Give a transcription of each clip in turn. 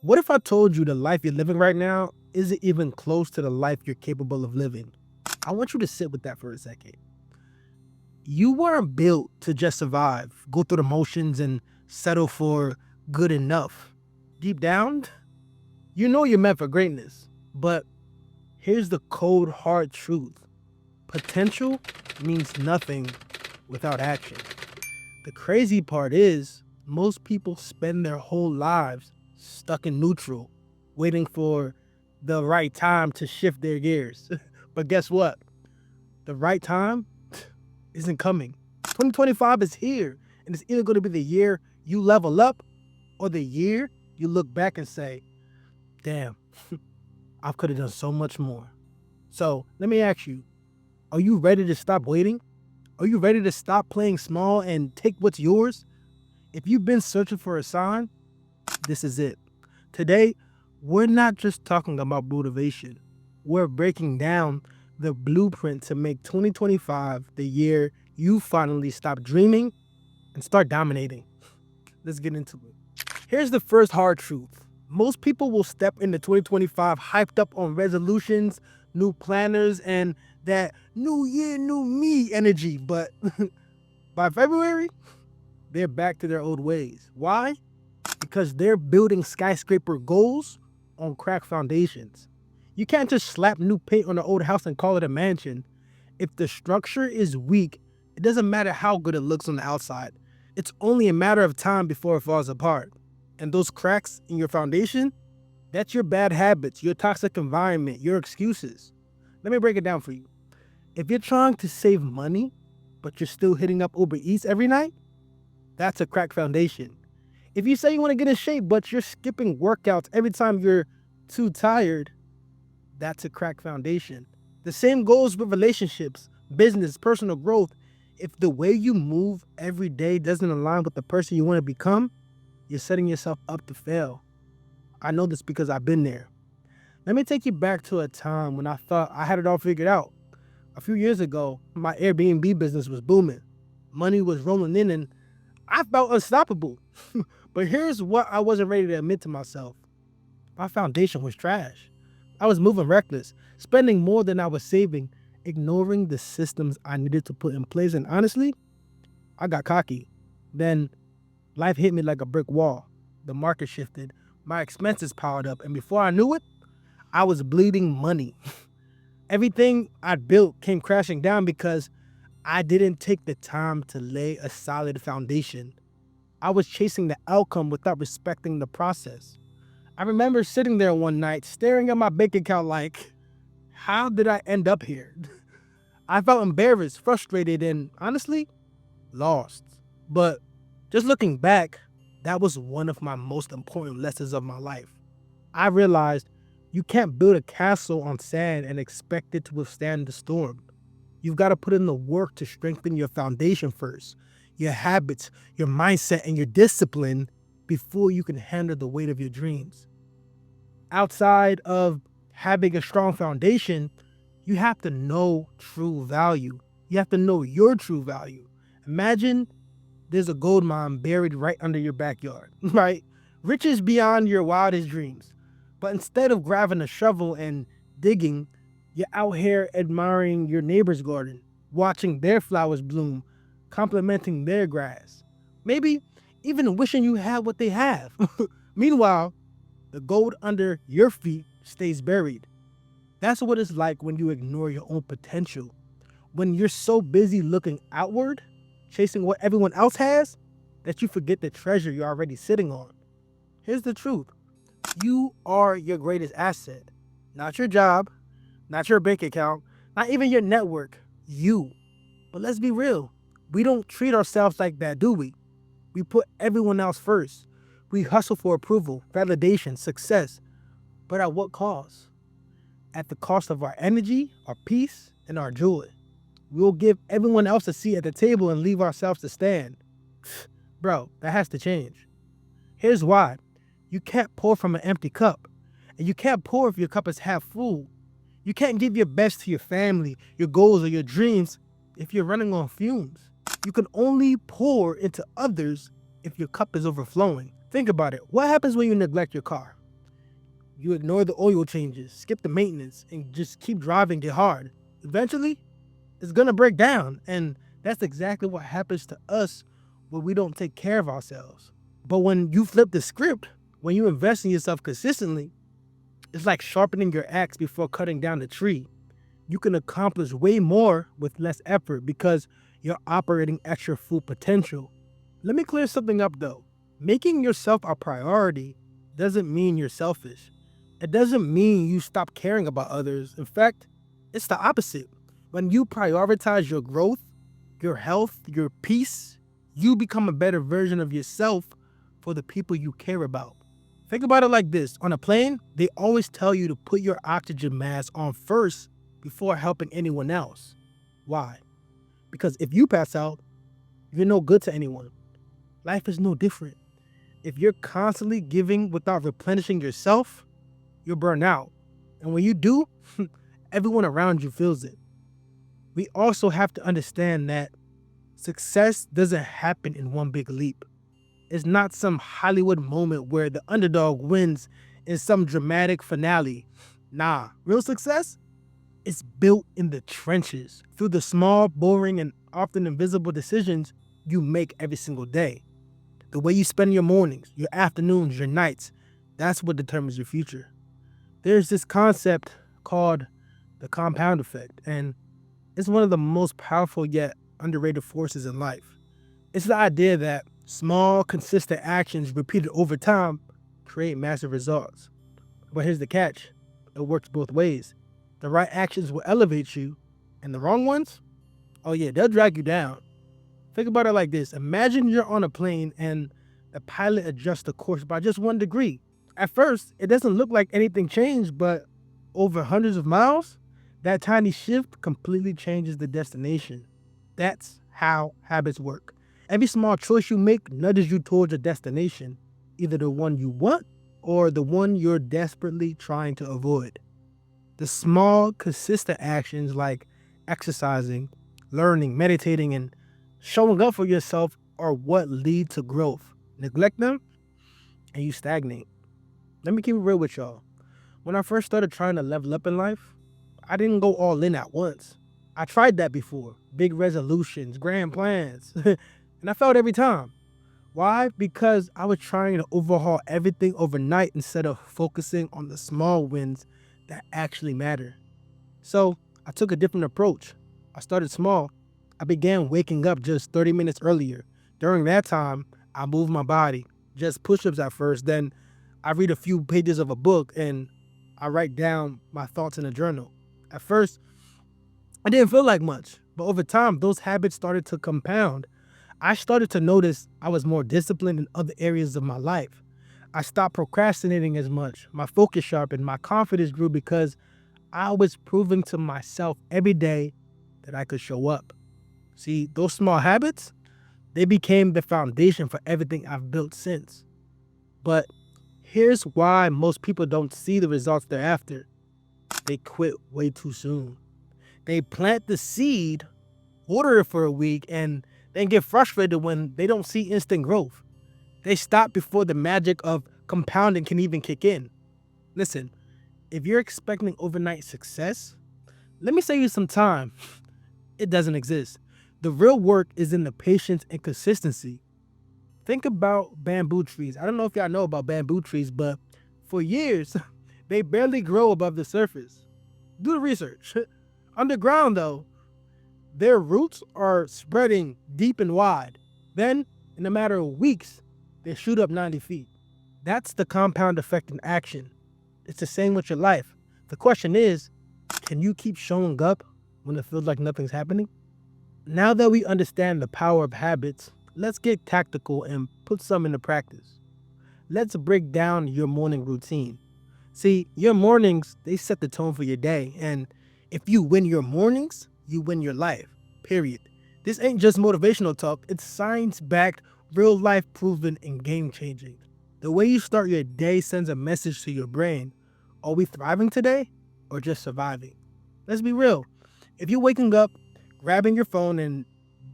What if I told you the life you're living right now isn't even close to the life you're capable of living? I want you to sit with that for a second. You weren't built to just survive, go through the motions, and settle for good enough. Deep down, you know you're meant for greatness. But here's the cold, hard truth: potential means nothing without action. The crazy part is, most people spend their whole lives stuck in neutral, waiting for the right time to shift their gears. But guess what? The right time isn't coming. 2025 is here, and it's either going to be the year you level up or the year you look back and say, damn, I could have done so much more. So let me ask you, are you ready to stop waiting? Are you ready to stop playing small and take what's yours? If you've been searching for a sign, this is it. Today, we're not just talking about motivation. We're breaking down the blueprint to make 2025 the year you finally stop dreaming and start dominating. Let's get into it. Here's the first hard truth. Most people will step into 2025 hyped up on resolutions, new planners, and that new year, new me energy. But by February, they're back to their old ways. Why? Because they're building skyscraper goals on crack foundations. You can't just slap new paint on an old house and call it a mansion. If the structure is weak, it doesn't matter how good it looks on the outside. It's only a matter of time before it falls apart. And those cracks in your foundation, that's your bad habits, your toxic environment, your excuses. Let me break it down for you. If you're trying to save money, but you're still hitting up Uber Eats every night, that's a cracked foundation. If you say you want to get in shape, but you're skipping workouts every time you're too tired, that's a cracked foundation. The same goes with relationships, business, personal growth. If the way you move every day doesn't align with the person you want to become, you're setting yourself up to fail. I know this because I've been there. Let me take you back to a time when I thought I had it all figured out. A few years ago, my Airbnb business was booming. Money was rolling in and I felt unstoppable. But here's what I wasn't ready to admit to myself. My foundation was trash. I was moving reckless, spending more than I was saving, ignoring the systems I needed to put in place. And honestly, I got cocky. Then life hit me like a brick wall. The market shifted, my expenses piled up, and before I knew it, I was bleeding money. Everything I'd built came crashing down because I didn't take the time to lay a solid foundation. I was chasing the outcome without respecting the process. I remember sitting there one night, staring at my bank account like, how did I end up here? I felt embarrassed, frustrated, and honestly, lost. But just looking back, that was one of my most important lessons of my life. I realized you can't build a castle on sand and expect it to withstand the storm. You've got to put in the work to strengthen your foundation first, your habits, your mindset, and your discipline before you can handle the weight of your dreams. Outside of having a strong foundation, you have to know true value. You have to know your true value. Imagine there's a gold mine buried right under your backyard, right? Riches beyond your wildest dreams. But instead of grabbing a shovel and digging, you're out here admiring your neighbor's garden, watching their flowers bloom, complimenting their grass. Maybe even wishing you had what they have. Meanwhile, the gold under your feet stays buried. That's what it's like when you ignore your own potential. When you're so busy looking outward, chasing what everyone else has, that you forget the treasure you're already sitting on. Here's the truth. You are your greatest asset. Not your job, not your bank account, not even your network. You. But let's be real. We don't treat ourselves like that, do we? We put everyone else first. We hustle for approval, validation, success. But at what cost? At the cost of our energy, our peace, and our joy. We'll give everyone else a seat at the table and leave ourselves to stand. Bro, that has to change. Here's why. You can't pour from an empty cup. And you can't pour if your cup is half full. You can't give your best to your family, your goals, or your dreams if you're running on fumes. You can only pour into others if your cup is overflowing. Think about it. What happens when you neglect your car? You ignore the oil changes, skip the maintenance, and just keep driving it hard. Eventually, it's gonna break down. And that's exactly what happens to us when we don't take care of ourselves. But when you flip the script, when you invest in yourself consistently, it's like sharpening your axe before cutting down the tree. You can accomplish way more with less effort because you're operating at your full potential. Let me clear something up though. Making yourself a priority doesn't mean you're selfish. It doesn't mean you stop caring about others. In fact, it's the opposite. When you prioritize your growth, your health, your peace, you become a better version of yourself for the people you care about. Think about it like this. On a plane, they always tell you to put your oxygen mask on first before helping anyone else. Why? Because if you pass out, you're no good to anyone. Life is no different. If you're constantly giving without replenishing yourself, you'll burn out. And when you do, everyone around you feels it. We also have to understand that success doesn't happen in one big leap. It's not some Hollywood moment where the underdog wins in some dramatic finale. Nah, real success is built in the trenches through the small, boring, and often invisible decisions you make every single day. The way you spend your mornings, your afternoons, your nights, that's what determines your future. There's this concept called the compound effect, and it's one of the most powerful yet underrated forces in life. It's the idea that small, consistent actions repeated over time create massive results. But here's the catch. It works both ways. The right actions will elevate you, and the wrong ones, oh yeah, they'll drag you down. Think about it like this. Imagine you're on a plane and the pilot adjusts the course by just 1 degree. At first, it doesn't look like anything changed, but over hundreds of miles, that tiny shift completely changes the destination. That's how habits work. Every small choice you make nudges you towards a destination, either the one you want or the one you're desperately trying to avoid. The small, consistent actions like exercising, learning, meditating, and showing up for yourself are what lead to growth. Neglect them and you stagnate. Let me keep it real with y'all. When I first started trying to level up in life, I didn't go all in at once. I tried that before. Big resolutions, grand plans. And I failed every time. Why? Because I was trying to overhaul everything overnight instead of focusing on the small wins that actually matter. So I took a different approach. I started small. I began waking up just 30 minutes earlier. During that time, I moved my body, just push-ups at first. Then I read a few pages of a book and I write down my thoughts in a journal. At first, I didn't feel like much, but over time, those habits started to compound. I started to notice I was more disciplined in other areas of my life. I stopped procrastinating as much. My focus sharpened. My confidence grew because I was proving to myself every day that I could show up. See, those small habits, they became the foundation for everything I've built since. But here's why most people don't see the results they're after. They quit way too soon. They plant the seed, water it for a week, and then get frustrated when they don't see instant growth. They stop before the magic of compounding can even kick in. Listen, if you're expecting overnight success, let me save you some time. It doesn't exist. The real work is in the patience and consistency. Think about bamboo trees. I don't know if y'all know about bamboo trees, but for years, they barely grow above the surface. Do the research. Underground, though, their roots are spreading deep and wide. Then, in a matter of weeks, they shoot up 90 feet. That's the compound effect in action. It's the same with your life. The question is, can you keep showing up when it feels like nothing's happening? Now that we understand the power of habits, let's get tactical and put some into practice. Let's break down your morning routine. See, your mornings, they set the tone for your day. And if you win your mornings, you win your life. Period. This ain't just motivational talk. It's science-backed, real-life proven, and game-changing. The way you start your day sends a message to your brain. Are we thriving today or just surviving? Let's be real. If you're waking up, grabbing your phone, and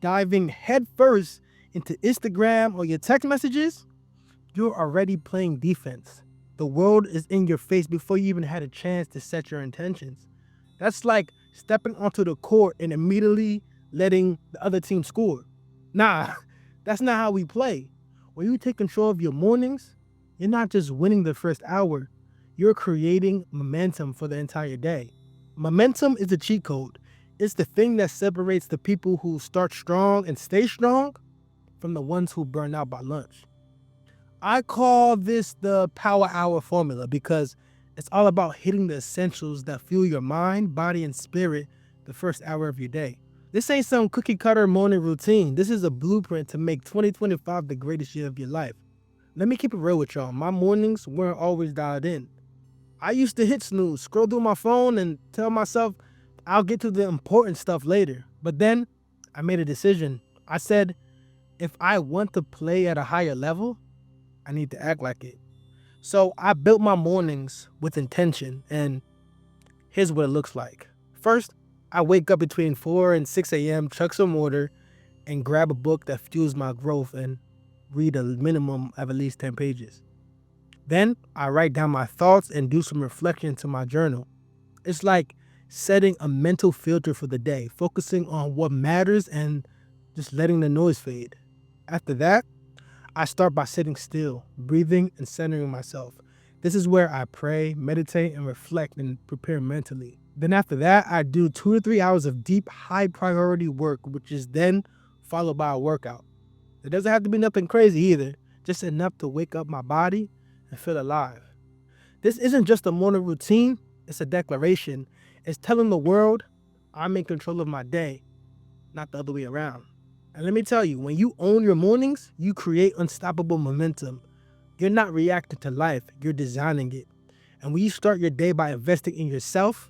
diving headfirst into Instagram or your text messages, you're already playing defense. The world is in your face before you even had a chance to set your intentions. That's like stepping onto the court and immediately letting the other team score. Nah, that's not how we play. When you take control of your mornings, you're not just winning the first hour, you're creating momentum for the entire day. Momentum is a cheat code. It's the thing that separates the people who start strong and stay strong from the ones who burn out by lunch. I call this the power hour formula because it's all about hitting the essentials that fuel your mind, body, and spirit the first hour of your day. This ain't some cookie cutter morning routine. This is a blueprint to make 2025 the greatest year of your life. Let me keep it real with y'all. My mornings weren't always dialed in. I used to hit snooze, scroll through my phone, and tell myself I'll get to the important stuff later. But then I made a decision. I said, if I want to play at a higher level, I need to act like it. So I built my mornings with intention, and here's what it looks like. First, I wake up between 4 and 6 a.m., chug some water, and grab a book that fuels my growth and read a minimum of at least 10 pages. Then I write down my thoughts and do some reflection to my journal. It's like setting a mental filter for the day, focusing on what matters and just letting the noise fade. After that, I start by sitting still, breathing, and centering myself. This is where I pray, meditate, and reflect and prepare mentally. Then after that, I do 2 to 3 hours of deep, high priority work, which is then followed by a workout. It doesn't have to be nothing crazy either, just enough to wake up my body and feel alive. This isn't just a morning routine, it's a declaration. It's telling the world, I'm in control of my day, not the other way around. And let me tell you, when you own your mornings, you create unstoppable momentum. You're not reacting to life, you're designing it. And when you start your day by investing in yourself,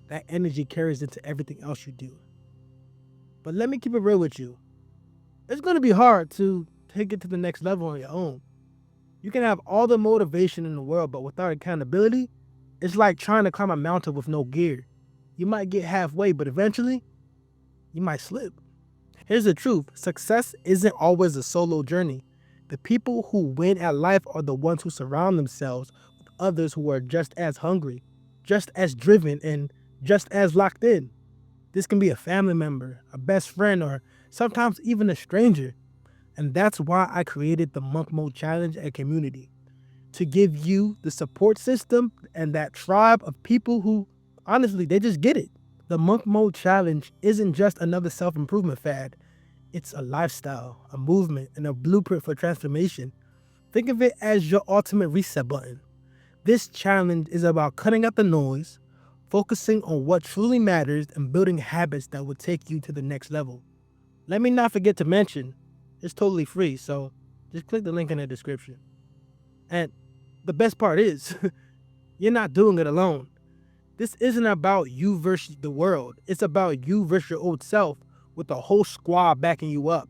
that energy carries into everything else you do. But let me keep it real with you. It's going to be hard to take it to the next level on your own. You can have all the motivation in the world, but without accountability, it's like trying to climb a mountain with no gear. You might get halfway, but eventually, you might slip. Here's the truth. Success isn't always a solo journey. The people who win at life are the ones who surround themselves with others who are just as hungry, just as driven, and just as locked in. This can be a family member, a best friend, or sometimes even a stranger. And that's why I created the Monk Mode Challenge and community, to give you the support system and that tribe of people who, honestly, they just get it. The Monk Mode Challenge isn't just another self-improvement fad. It's a lifestyle, a movement, and a blueprint for transformation. Think of it as your ultimate reset button. This challenge is about cutting out the noise, focusing on what truly matters, and building habits that will take you to the next level. Let me not forget to mention, it's totally free, so just click the link in the description. And the best part is, you're not doing it alone. This isn't about you versus the world. It's about you versus your old self with the whole squad backing you up.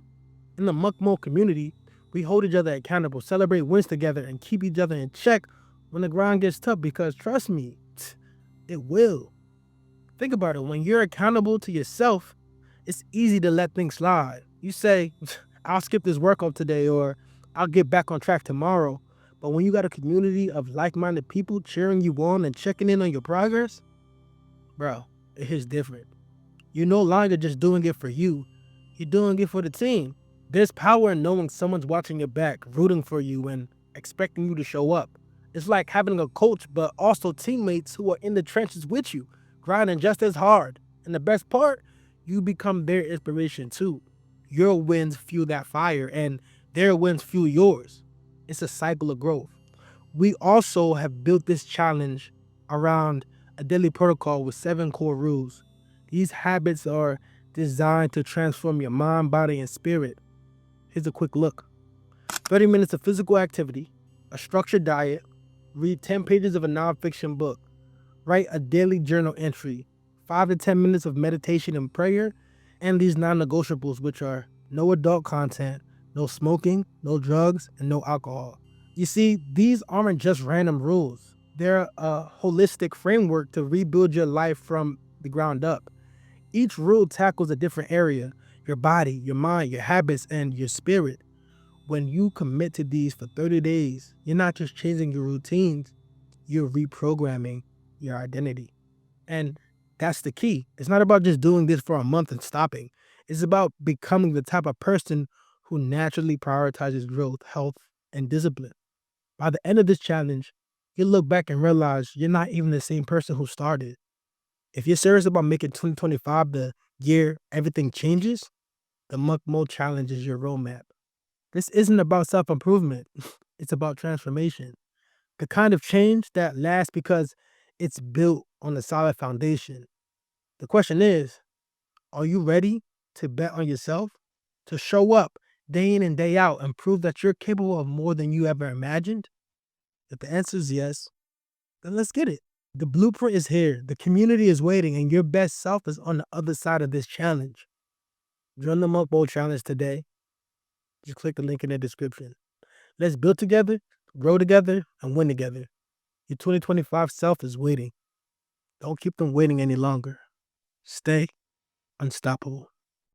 In the Monk Mode community, we hold each other accountable, celebrate wins together, and keep each other in check when the grind gets tough because trust me, it will. Think about it. When you're accountable to yourself, it's easy to let things slide. You say, I'll skip this workout today or I'll get back on track tomorrow. But when you got a community of like-minded people cheering you on and checking in on your progress, bro, it hits different. You're no longer just doing it for you. You're doing it for the team. There's power in knowing someone's watching your back, rooting for you, and expecting you to show up. It's like having a coach, but also teammates who are in the trenches with you, grinding just as hard. And the best part, you become their inspiration too. Your wins fuel that fire, and their wins fuel yours. It's a cycle of growth. We also have built this challenge around a daily protocol with 7 core rules. These habits are designed to transform your mind, body, and spirit. Here's a quick look. 30 minutes of physical activity, a structured diet, read 10 pages of a nonfiction book, write a daily journal entry, 5 to 10 minutes of meditation and prayer, and these non-negotiables, which are no adult content, no smoking, no drugs, and no alcohol. You see, these aren't just random rules. They're a holistic framework to rebuild your life from the ground up. Each rule tackles a different area, your body, your mind, your habits, and your spirit. When you commit to these for 30 days, you're not just changing your routines, you're reprogramming your identity. And that's the key. It's not about just doing this for a month and stopping. It's about becoming the type of person who naturally prioritizes growth, health, and discipline. By the end of this challenge, you'll look back and realize you're not even the same person who started. If you're serious about making 2025 the year everything changes, the Monk Mode Challenge is your roadmap. This isn't about self improvement, it's about transformation. The kind of change that lasts because it's built on a solid foundation. The question is, are you ready to bet on yourself? To show up day in and day out and prove that you're capable of more than you ever imagined? If the answer is yes, then let's get it. The blueprint is here, the community is waiting, and your best self is on the other side of this challenge. Join the Monk Bowl Challenge today. Just click the link in the description. Let's build together, grow together, and win together. Your 2025 self is waiting. Don't keep them waiting any longer. Stay unstoppable.